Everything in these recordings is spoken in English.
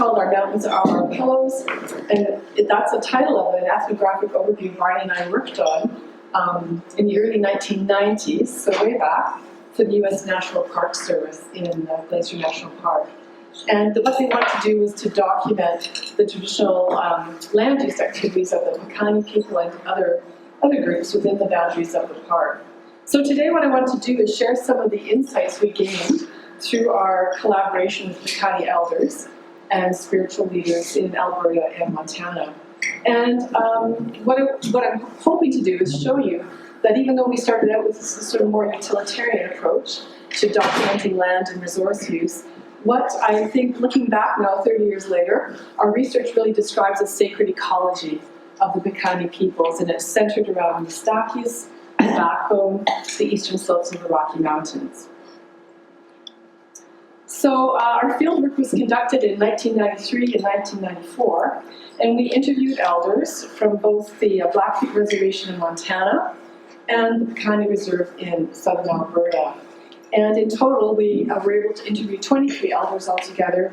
called Our Mountains Are Our Pillows, and that's the title of an ethnographic overview Barney and I worked on in the early 1990s, so way back, for the U.S. National Park Service in Glacier National Park. And what they wanted to do was to document the traditional land use activities of the Piikáni people and other groups within the boundaries of the park. So today what I want to do is share some of the insights we gained through our collaboration with Piikáni elders and spiritual leaders in Alberta and Montana. And what I'm hoping to do is show you that even though we started out with this sort of more utilitarian approach to documenting land and resource use, what I think, looking back now 30 years later, our research really describes a sacred ecology of the Piikáni peoples, and it's centered around Mistakis, the backbone, the eastern slopes of the Rocky Mountains. So our fieldwork was conducted in 1993 and 1994, and we interviewed elders from both the Blackfeet Reservation in Montana and the Piikáni Reserve in southern Alberta. And in total, we were able to interview 23 elders altogether,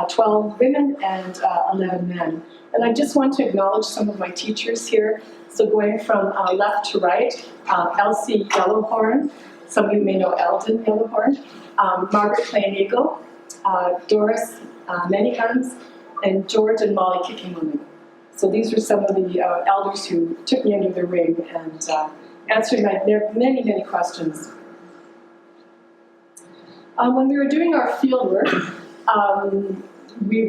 12 women and 11 men. And I just want to acknowledge some of my teachers here. So going from left to right, Elsie Yellowhorn, some of you may know Eldon Yellowhorn, Margaret Plain Eagle, Doris Many Guns, and George and Molly Kickingwoman. So these were some of the elders who took me under their wing and answered my many, many questions. When we were doing our field work, we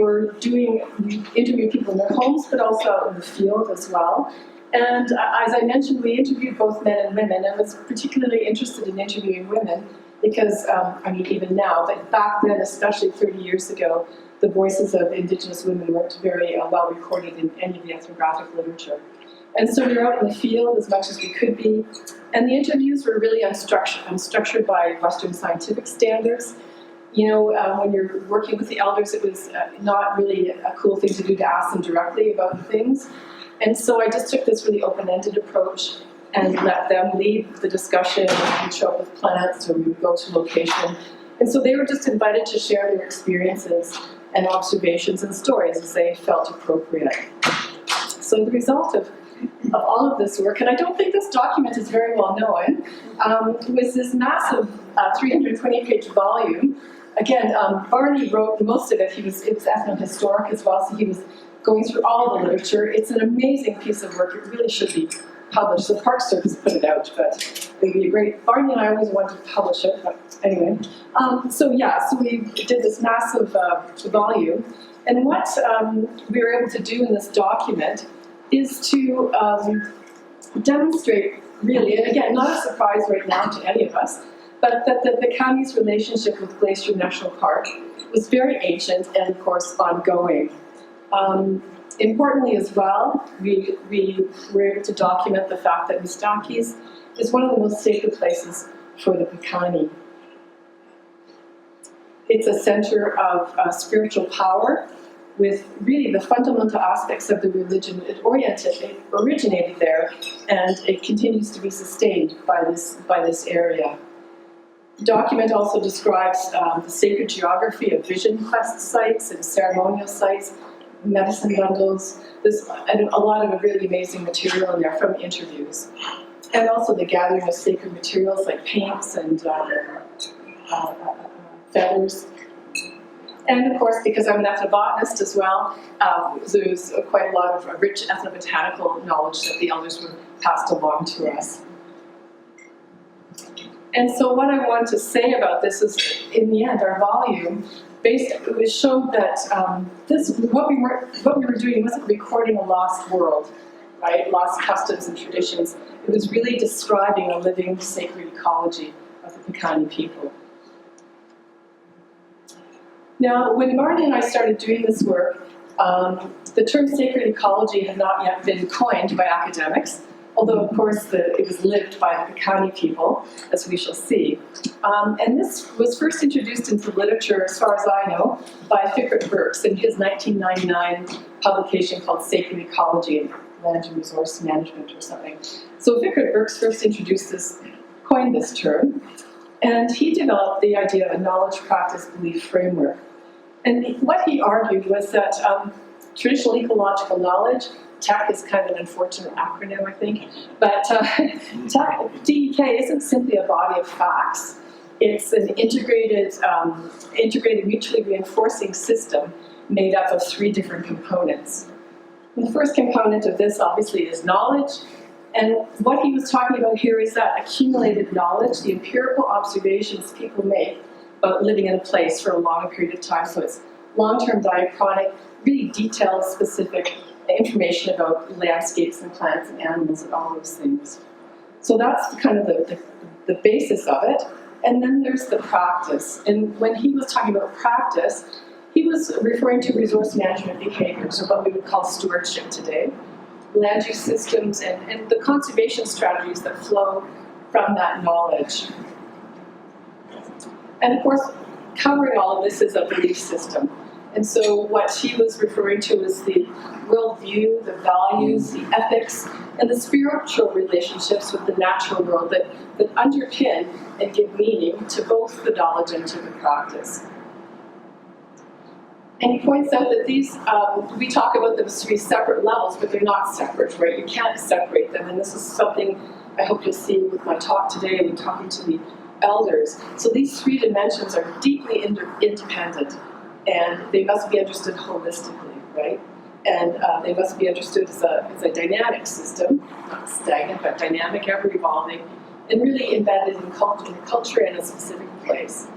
interviewed people in their homes, but also out in the field as well. And as I mentioned, we interviewed both men and women, and was particularly interested in interviewing women because, I mean, even now, but back then, especially 30 years ago, the voices of Indigenous women weren't very well recorded in any of the ethnographic literature. And so we were out in the field as much as we could be, and the interviews were really unstructured by Western scientific standards. You know, when you're working with the elders, it was not really a cool thing to do to ask them directly about things. And so I just took this really open-ended approach and let them lead the discussion. We'd show up with plants, or we would go to location. And so they were just invited to share their experiences and observations and stories as they felt appropriate. So the result of all of this work, and I don't think this document is very well known, was this massive 320-page volume. Again, Barney wrote most of it. It was ethnohistoric as well, so he was going through all the literature. It's an amazing piece of work. It really should be published. The Park Service put it out, but it would be a great. Barney and I always wanted to publish it, but anyway. So we did this massive volume, and what we were able to do in this document is to demonstrate, really, and again, not a surprise right now to any of us, but that the Piikáni's relationship with Glacier National Park was very ancient and, of course, ongoing. Importantly as well, we were able to document the fact that Mistakis is one of the most sacred places for the Piikáni. It's a center of spiritual power, with really the fundamental aspects of the religion. It originated there, and it continues to be sustained by this area. The document also describes the sacred geography of vision quest sites and ceremonial sites, medicine bundles. There's a lot of really amazing material in there from interviews. And also the gathering of sacred materials like paints and feathers. And of course, because I'm an ethnobotanist as well, there's quite a lot of rich ethnobotanical knowledge that the elders were passed along to us. And so what I want to say about this is, in the end, our volume basically showed that what we were doing wasn't recording a lost world, right? Lost customs and traditions. It was really describing a living, sacred ecology of the Piikáni people. Now, when Barney and I started doing this work, the term sacred ecology had not yet been coined by academics, although, of course, it was lived by the Piikáni people, as we shall see. And this was first introduced into literature, as far as I know, by Fickert Burks in his 1999 publication called Sacred Ecology and Land and Resource Management or something. So Fickert Burks first coined this term, and he developed the idea of a knowledge, practice, belief framework. And what he argued was that traditional ecological knowledge, TEC is kind of an unfortunate acronym, I think, but DEK isn't simply a body of facts. It's an integrated, mutually reinforcing system made up of 3 different components. And the first component of this, obviously, is knowledge. And what he was talking about here is that accumulated knowledge, the empirical observations people make about living in a place for a long period of time. So it's long-term diachronic, really detailed, specific information about landscapes and plants and animals and all those things. So that's kind of the basis of it. And then there's the practice. And when he was talking about practice, he was referring to resource management behaviors, or what we would call stewardship today, land use systems, and the conservation strategies that flow from that knowledge. And of course, covering all of this is a belief system. And so what he was referring to is the worldview, the values, the ethics, and the spiritual relationships with the natural world that underpin and give meaning to both the knowledge and to the practice. And he points out that these, we talk about them as 3 separate levels, but they're not separate, right? You can't separate them, and this is something I hope you'll see with my talk today and talking to the elders. So these 3 dimensions are deeply independent, and they must be understood holistically, right? And they must be understood as a dynamic system, not stagnant, but dynamic, ever evolving, and really embedded in culture in a specific place.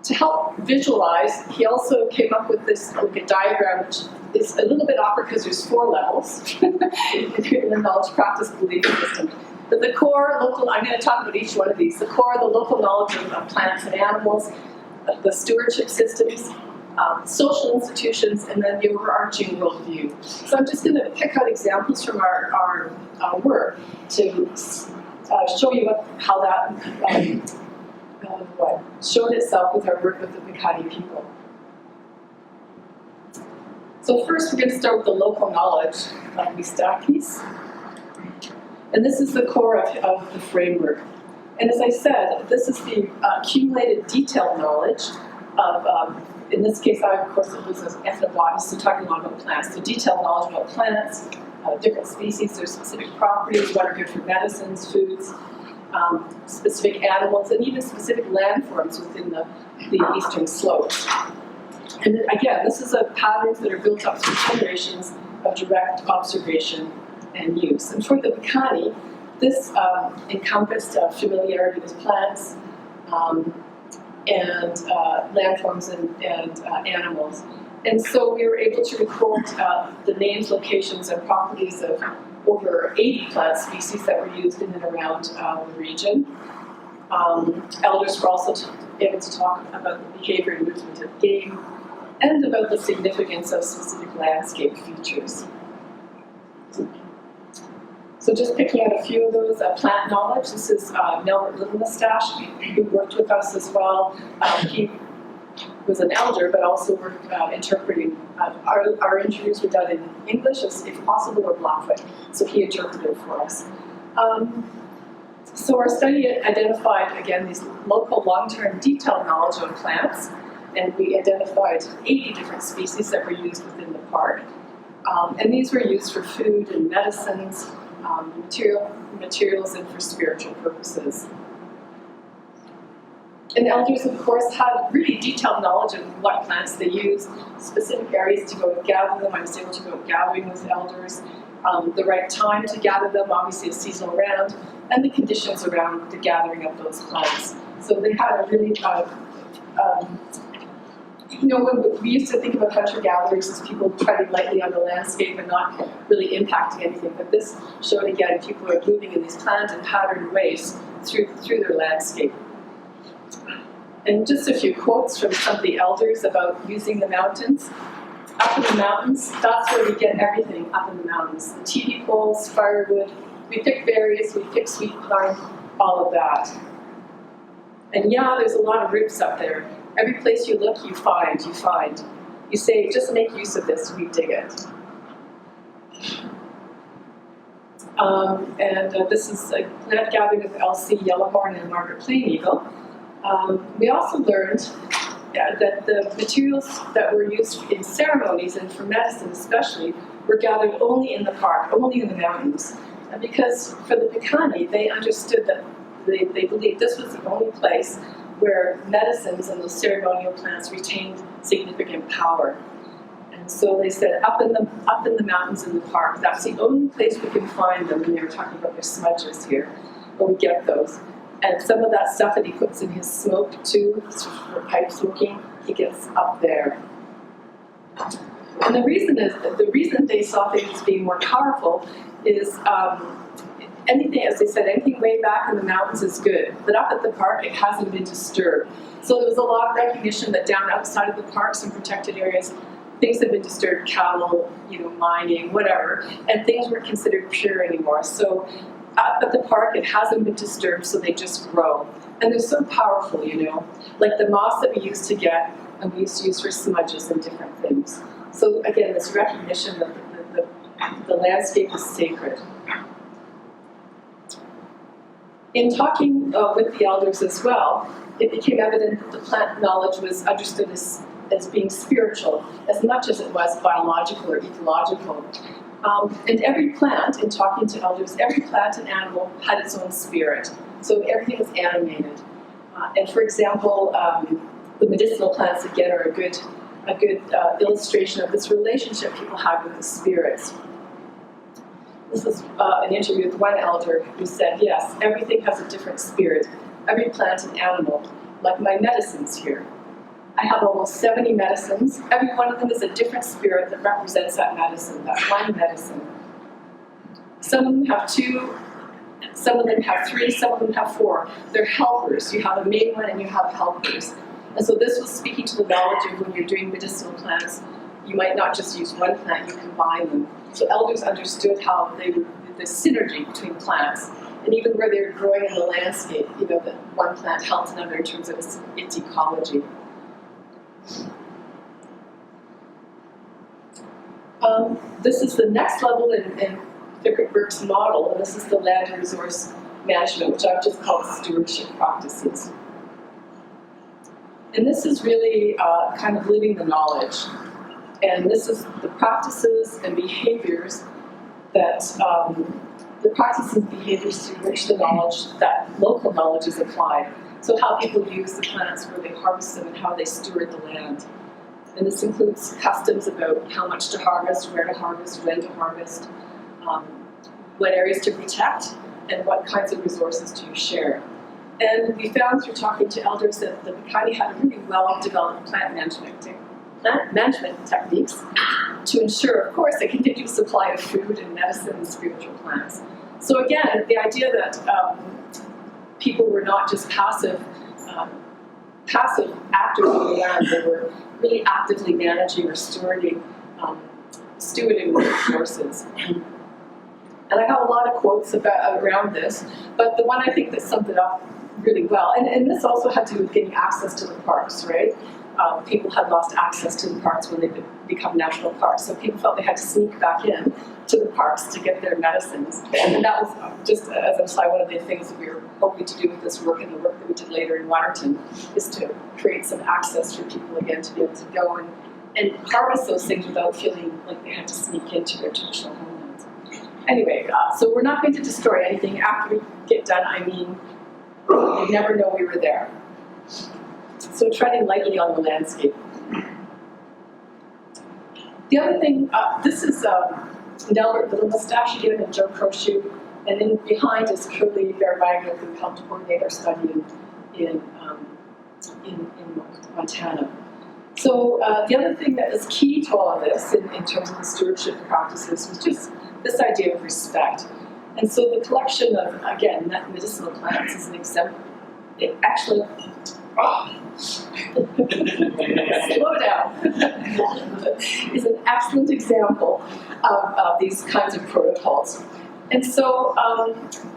To help visualize, he also came up with this a diagram, which is a little bit awkward because there's 4 levels in the knowledge practice belief system. But the core local, I'm going to talk about each one of these. The core, the local knowledge of plants and animals, the stewardship systems, social institutions, and then the overarching worldview. So I'm just going to pick out examples from our work to show you how that showed itself with our work with the Piikáni people. So first we're going to start with the local knowledge of Mistakis. And this is the core of the framework. And as I said, this is the accumulated detailed knowledge of, in this case, of course, it was an ethnobotanist, so talking a lot about plants. So detailed knowledge about plants, different species, their specific properties, what are good for medicines, foods, specific animals, and even specific landforms within the eastern slopes. And again, this is patterns that are built up through generations of direct observation and use. And for the Piikáni, this encompassed familiarity with plants and landforms and animals. And so we were able to record the names, locations, and properties of over 80 plant species that were used in and around the region. Elders were also able to talk about the behavior and movement of game and about the significance of specific landscape features. So just picking out a few of those, plant knowledge. This is Melvin Little Mustache, who worked with us as well. He was an elder, but also worked interpreting. Our interviews were done in English, if possible, or Blackfoot. So he interpreted for us. So our study identified, again, these local long-term detailed knowledge of plants, and we identified 80 different species that were used within the park. And these were used for food and medicines, materials, and for spiritual purposes. And elders, of course, had really detailed knowledge of what plants they use, specific areas to go and gather them. I was able to go gathering with elders, the right time to gather them, obviously a seasonal round, and the conditions around the gathering of those plants. So they had a really, when we used to think about hunter-gatherers as people treading lightly on the landscape and not really impacting anything, but this showed again people are moving in these planned and patterned ways through their landscape. And just a few quotes from some of the elders about using the mountains. Up in the mountains, that's where we get everything up in the mountains. The TV poles, firewood, we pick berries, we pick sweet pine, all of that. And yeah, there's a lot of roots up there. Every place you look, you find. You say, just make use of this, we dig it. This is a plant gathering with Elsie Yellowhorn and Margaret Plain Eagle. We also learned, that the materials that were used in ceremonies and for medicine especially were gathered only in the park, only in the mountains. And because for the Piikáni, they understood that they believed this was the only place where medicines and those ceremonial plants retained significant power. And so they said, up in the mountains in the park, that's the only place we can find them. And they were talking about their smudges here, but we get those. And some of that stuff that he puts in his smoke too, for pipe smoking, he gets up there. And the reason they saw things being more powerful is anything, as they said, anything way back in the mountains is good, but up at the park it hasn't been disturbed. So there was a lot of recognition that down outside of the parks and protected areas, things have been disturbed, cattle, mining, whatever, and things weren't considered pure anymore. So up at the park it hasn't been disturbed, so they just grow. And they're so powerful, like the moss that we used to get, and we used to use for smudges and different things. So again, this recognition that the landscape is sacred. In talking with the elders as well, it became evident that the plant knowledge was understood as being spiritual as much as it was biological or ecological. And every plant, in talking to elders, every plant and animal had its own spirit. So everything was animated. And for example, the medicinal plants again are a good illustration of this relationship people had with the spirits. This is an interview with one elder who said, yes, everything has a different spirit, every plant and animal, like my medicines here. I have almost 70 medicines. Every one of them is a different spirit that represents that medicine, that one medicine. Some of them have 2, some of them have 3, some of them have 4. They're helpers. You have a main one and you have helpers. And so this was speaking to the knowledge of when you're doing medicinal plants, you might not just use one plant, you combine them. So elders understood how the synergy between plants, and even where they're growing in the landscape, that one plant helps another in terms of its ecology. This is the next level in Piikáni's model, and this is the land and resource management, which I've just called stewardship practices. And this is really kind of living the knowledge. And this is the practices and behaviors that, through which the knowledge, that local knowledge is applied. So how people use the plants, where they harvest them, and how they steward the land. And this includes customs about how much to harvest, where to harvest, when to harvest, what areas to protect, and what kinds of resources to share. And we found through talking to elders that the Piikáni had a really well-developed plant management techniques to ensure, of course, a continued supply of food and medicine and spiritual plants. So again, the idea that people were not just passive actors on the land, they were really actively managing or stewarding the resources. And I have a lot of quotes around this, but the one I think that summed it up really well, and this also had to do with getting access to the parks, right? People had lost access to the parks when they become national parks, so people felt they had to sneak back in to the parks to get their medicines. And that was just, as an aside, one of the things that we were hoping to do with this work and the work that we did later in Waterton, is to create some access for people again to be able to go and harvest those things without feeling like they had to sneak into their traditional homelands. Anyway, so we're not going to destroy anything. After we get done, I mean, you never know we were there. So treading lightly on the landscape. The other thing, this is Nelbert Little Mustachian and Joe Croshoe, and then behind is Curly Bear Wagner, who helped coordinate our study in Montana. So the other thing that is key to all of this in terms of the stewardship practices was just this idea of respect. And so the collection of, again, medicinal plants is an example. It actually, slow down, is an excellent example of these kinds of protocols. And so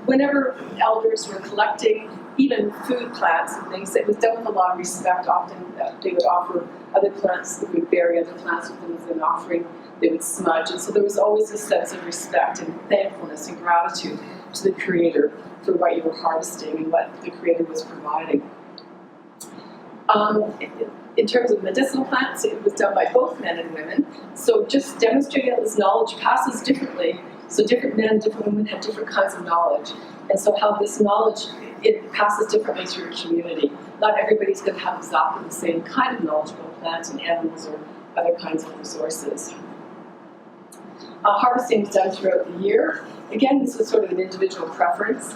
whenever elders were collecting even food plants and things, it was done with a lot of respect. Often they would offer other plants, they would bury other plants with them as an offering, they would smudge. And so there was always a sense of respect and thankfulness and gratitude to the Creator for what you were harvesting and what the Creator was providing. In terms of medicinal plants, it was done by both men and women. So just demonstrating that this knowledge passes differently. So different men, different women have different kinds of knowledge. And so how this knowledge, it passes differently through a community. Not everybody's going to have exactly the same kind of knowledge about plants and animals or other kinds of resources. Harvesting is done throughout the year. Again, this is sort of an individual preference.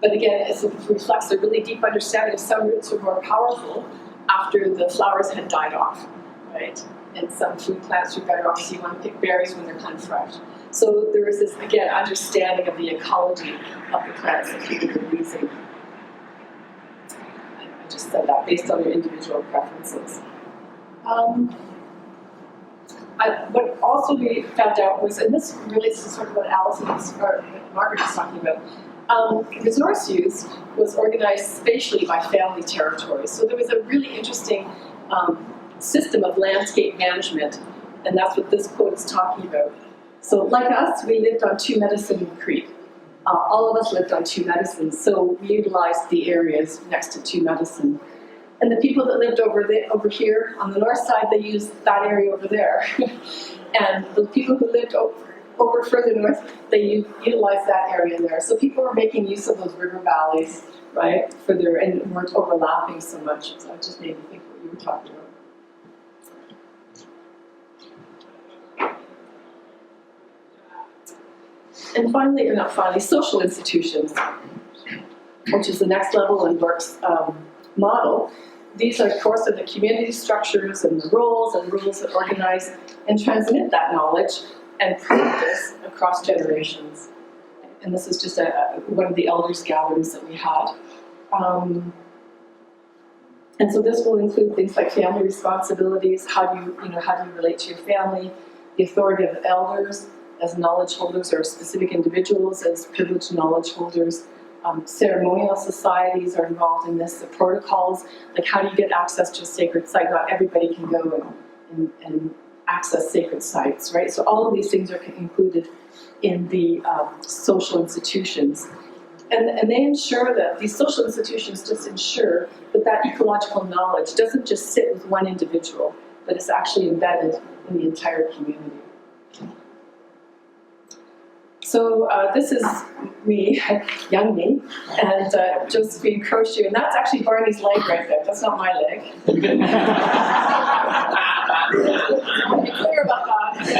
But again, it reflects a really deep understanding of some roots are more powerful after the flowers had died off, right? And some food plants are better off, so you want to pick berries when they're kind of fresh. So there is this, again, understanding of the ecology of the plants that people are using. I just said that based on their individual preferences. What also we found out was, and this relates to sort of what Alison or Margaret was talking about, resource use was organized spatially by family territories. So there was a really interesting system of landscape management, and that's what this quote is talking about. So like us, we lived on Two Medicine Creek. All of us lived on Two Medicine, so we utilized the areas next to Two Medicine. And the people that lived over here on the north side, they used that area over there. And the people who lived over further north, they utilized that area there. So people were making use of those river valleys, right, and weren't overlapping so much. So it just made me think what you were talking about. And finally, or not finally, social institutions, which is the next level in Burke's model. These are, of course, the community structures and the rules that organize and transmit that knowledge and practice across generations. And this is just one of the elders' gatherings that we had. And so this will include things like family responsibilities, how do you relate to your family, the authority of elders as knowledge holders or specific individuals as privileged knowledge holders. Ceremonial societies are involved in this, the protocols, like how do you get access to a sacred site? Not everybody can go and access sacred sites, right? So all of these things are included in the social institutions. And they ensure that, these social institutions just ensure that ecological knowledge doesn't just sit with one individual, but it's actually embedded in the entire community. So this is me, young me, and Josephine Crochu, and that's actually Barney's leg right there. That's not my leg. Be clear about that.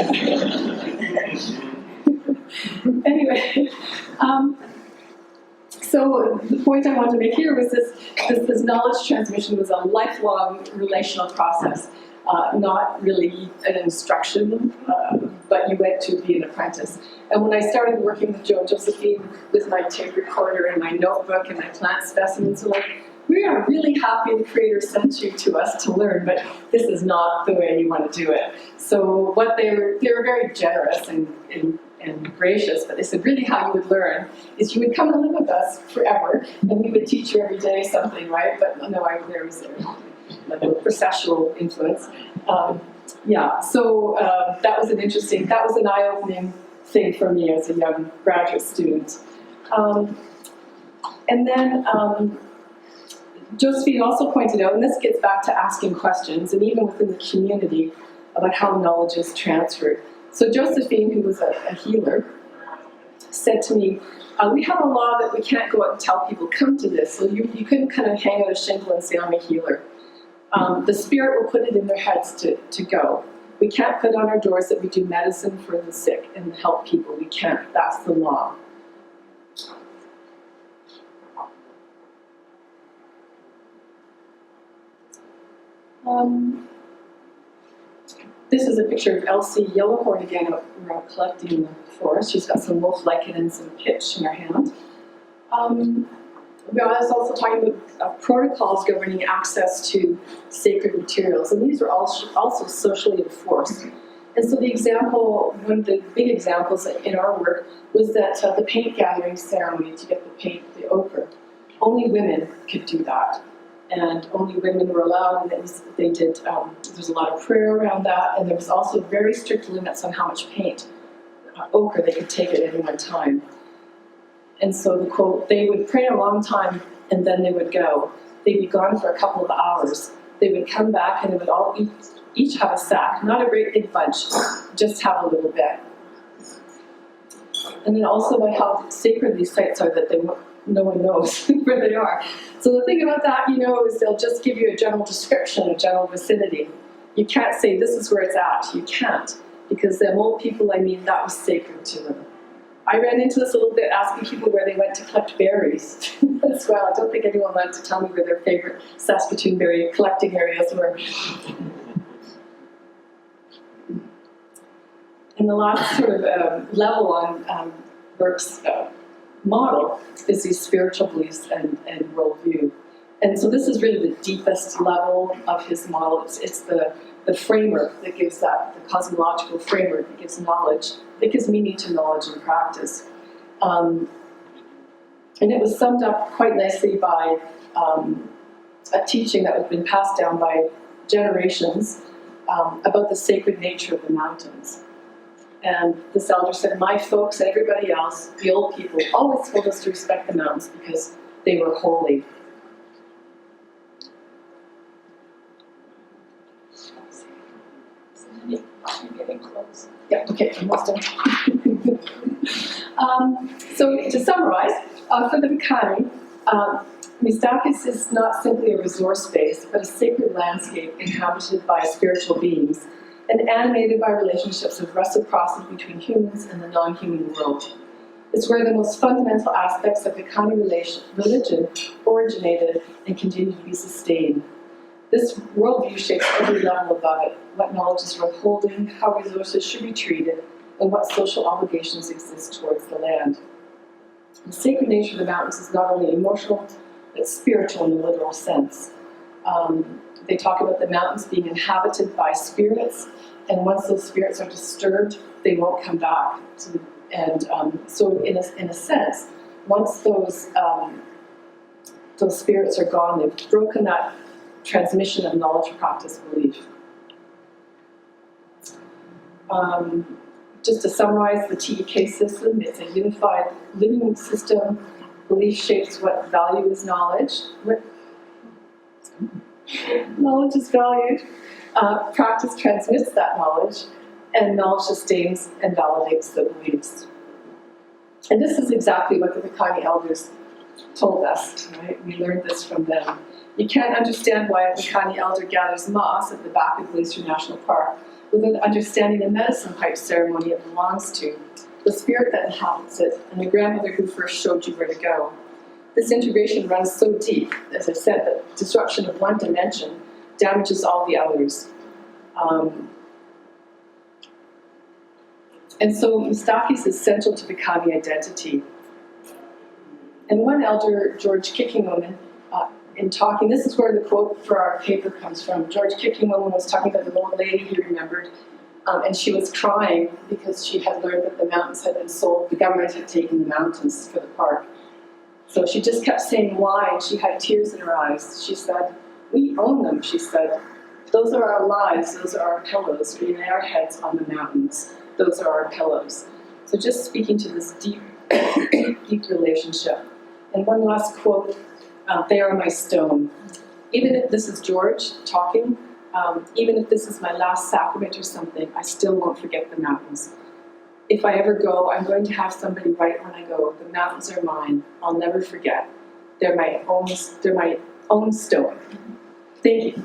Anyway, so the point I wanted to make here was this knowledge transmission was a lifelong relational process, not really an instruction, but you went to be an apprentice. And when I started working with Josephine with my tape recorder and my notebook and my plant specimens, we are really happy the Creator sent you to us to learn, but this is not the way you want to do it. So what they were very generous and gracious, but they said really how you would learn is you would come and live with us forever, and we would teach you every day something, right? But no, there was a processual influence. So that was an eye-opening thing for me as a young graduate student. And then Josephine also pointed out, and this gets back to asking questions, and even within the community, about how knowledge is transferred. So Josephine, who was a healer, said to me, we have a law that we can't go out and tell people, come to this. So you couldn't kind of hang out a shingle and say, I'm a healer. The Spirit will put it in their heads to go. We can't put on our doors that we do medicine for the sick and help people. We can't. That's the law. This is a picture of Elsie Yellowhorn again. We're out collecting in the forest. She's got some wolf lichen and some pitch in her hand. I was also talking about protocols governing access to sacred materials, and these are also socially enforced. And so one of the big examples in our work was that the paint gathering ceremony to get the paint, the ochre. Only women could do that, and only women were allowed, and there's a lot of prayer around that, and there was also very strict limits on how much paint, ochre, they could take at any one time. And so the quote, they would pray a long time and then they would go. they'd be gone for a couple of hours. They would come back and they would all each have a sack, not a great big bunch, just have a little bit. And then also by how sacred these sites are that no one knows where they are. So the thing about that, is they'll just give you a general description, a general vicinity. You can't say this is where it's at. You can't, because them old people, that was sacred to them. I ran into this a little bit asking people where they went to collect berries as well. I don't think anyone wanted to tell me where their favorite Saskatoon berry collecting areas were. And the last sort of level on Burke's model is these spiritual beliefs and worldview. And so this is really the deepest level of his model. It's the framework that gives that, the cosmological framework that gives knowledge, that gives meaning to knowledge and practice. And it was summed up quite nicely by a teaching that had been passed down by generations about the sacred nature of the mountains. And this elder said, my folks and everybody else, the old people, always told us to respect the mountains because they were holy. I'm getting close. Yeah, okay, almost done. So to summarize, for the Piikáni, Mistakis is not simply a resource base, but a sacred landscape inhabited by spiritual beings and animated by relationships of reciprocity between humans and the non-human world. It's where the most fundamental aspects of Piikáni religion originated and continue to be sustained. This worldview shapes every level above it, what knowledge is worth holding, how resources should be treated, and what social obligations exist towards the land. The sacred nature of the mountains is not only emotional, but spiritual in the literal sense. They talk about the mountains being inhabited by spirits, and once those spirits are disturbed, they won't come back. So in a sense, once those spirits are gone, they've broken that transmission of knowledge, practice, belief. Just to summarize the TEK system, it's a unified living system. Belief shapes what value is knowledge. What knowledge is valued. Practice transmits that knowledge, and knowledge sustains and validates the beliefs. And this is exactly what the Piikáni elders told us, right? We learned this from them. You can't understand why a Piikáni elder gathers moss at the back of Glacier National Park without understanding the medicine pipe ceremony it belongs to, the spirit that inhabits it, and the grandmother who first showed you where to go. This integration runs so deep, as I said, that disruption of one dimension damages all the others. And so Mistakis is central to Piikáni identity. And one elder, George Kickingwoman, in talking, this is where the quote for our paper comes from. George Kickingwoman was talking about the old lady he remembered, and she was crying because she had learned that the mountains had been sold. The government had taken the mountains for the park. So she just kept saying why, and she had tears in her eyes. She said, we own them, she said. Those are our lives, those are our pillows. We lay our heads on the mountains. Those are our pillows. So just speaking to this deep, deep relationship. And one last quote, they are my stone. Even if this is George talking, even if this is my last sacrament or something, I still won't forget the mountains. If I ever go, I'm going to have somebody write when I go, the mountains are mine, I'll never forget. They're my own stone. Thank you.